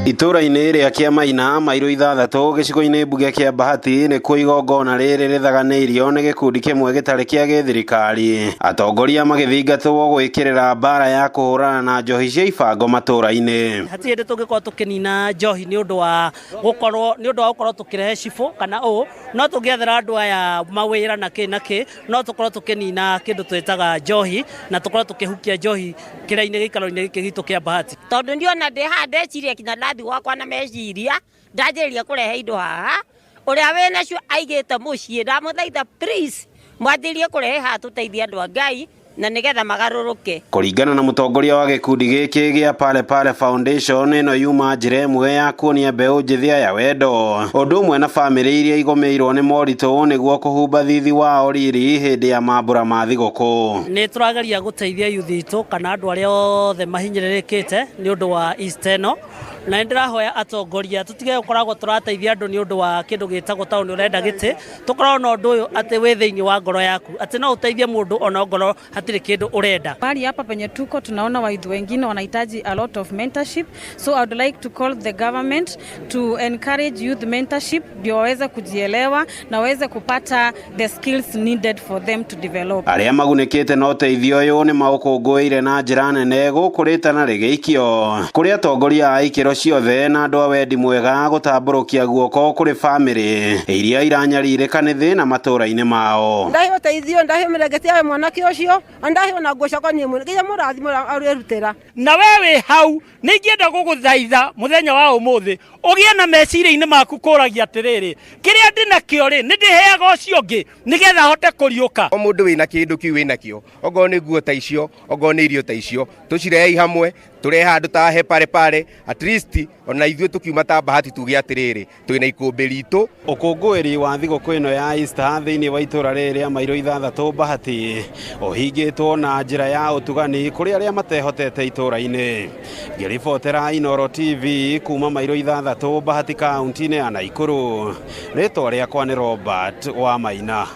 Itura-inĩ rĩa Kĩamaina mairo 6 gĩcigo-inĩ mbunge kĩa Bahati nĩkuo igongona rĩrĩ rĩthaganĩirio nĩ gĩkundi kĩmwe gĩtarĩ kĩa gĩthirikari. Atongoria magĩthingatwo gwĩkĩrĩra mbara ya kũhũrana na njohi cia ibango matũra-inĩ. Hatirĩ hĩndĩ tũngĩkorwo tũkĩnina njohi nĩ ũndũ wa gũkorwo tũkĩrehe cibũ kana ũũ, no tũngĩethera andũ aya mawĩra na kĩ no tũkorwo tũkĩnina kĩndũ twĩtaga njohi na tũkorwo tũkĩhukia njohi kĩrĩa-inĩ gĩikaro-inĩ gĩkĩ gitũ kĩa Bahati. Tondũ ndiona ndeciria kinya ndathi gwakwa na meciria ndanjĩrĩria kũrehe indo haha, ũrĩa wĩna cio aigĩte mũciĩ ndamũthaitha please mwanjĩrie kũrehe haha tũteithie andũ a Ngai na nĩgetha magarũrũke. Kũringana na mũtongoria wa gĩkundi gĩkĩ gĩa Pale Pale Foundation, ĩno yuma njĩra ĩmwe ya kuonia mbeũ njĩthĩ ya wendo ũndũ ũmwe na bamĩrĩ iria igũmĩirwo nĩ moritũ nĩguo kũhumba thithi wao riri hĩndĩ ya mambura ma thigũkũ. Nĩ tũrageria gũteithia youth itũ kana andũ arĩa othe mahinyĩrĩrĩkĩte nĩ ũndũ wa East ĩno, na ndĩrahoya atongoria tũtige gũkoragwo tũrateithia andũ nĩ ũndũ wa kĩndũ gĩtagwo taũni ũrenda gĩtĩ, tũkorwo na ũndũ ũyũ atĩ wĩ thĩinĩ wa ngoro yaku atĩ no ũteithie mũndũ ona ngoro hatirĩ kĩndũ urenda. Bali hapa penye tuko tunaona watu wengine wanahitaji a lot of mentorship, so I would like to call the government to encourage youth mentorship ndio waweze kujielewa na waweze kupata the skills needed for them to develop. Arĩa magunĩkĩte na ũteithio ũyũ nĩ maũkũngũĩire na njĩra nene gũkũrĩta na rĩgĩikio kũrĩa atongoria a ikĩro ciothe na andũ a wendi mwega gũtambũrũkia guoko kũrĩ bamĩrĩ iria iranyarirĩka nĩ thĩna matũra-inĩ mao. Ndahe ũteithio, ndahe mĩrengeti ya mwanake ũcio, ndahe ona ngucakwa niĩ mwene nginya mũrathimo arerutĩra. Na wewe hau nĩ ingĩenda gũgũthaitha mũthenya wa ũmũthĩ ũgĩe na meciria-inĩ maku kũragia atĩrĩrĩ, kĩrĩa ndĩnakĩo rĩ nĩ ndĩheaga ũcio ũngĩ nĩgetha hote kũriũka. O mũndũ wĩna kĩndũ kĩu wĩnakĩo, okorwo nĩ nguo ta icio, okorwo nĩ irio ta icio, tũcirehei hamwe tũrehe handũ ta he Pale Pale, at least ona ithuĩ tũkiuma ta Bahati tuge atĩrĩrĩ twĩna ikũmbĩ ritũ. Ũkũngũĩri wa thigũkũ ĩno ya Easter thĩinĩ wa itũra rĩrĩ rĩa mairo 6 Bahati ũhingĩtwo na njĩra ya ũtugani kũrĩ arĩa matehotete itũra-inĩ. Ngĩribotera Inooro TV kuma mairo 6 Bahati kaunti-inĩ ya Naikuru, rĩtwa rĩakwa nĩ Robert Wamaina.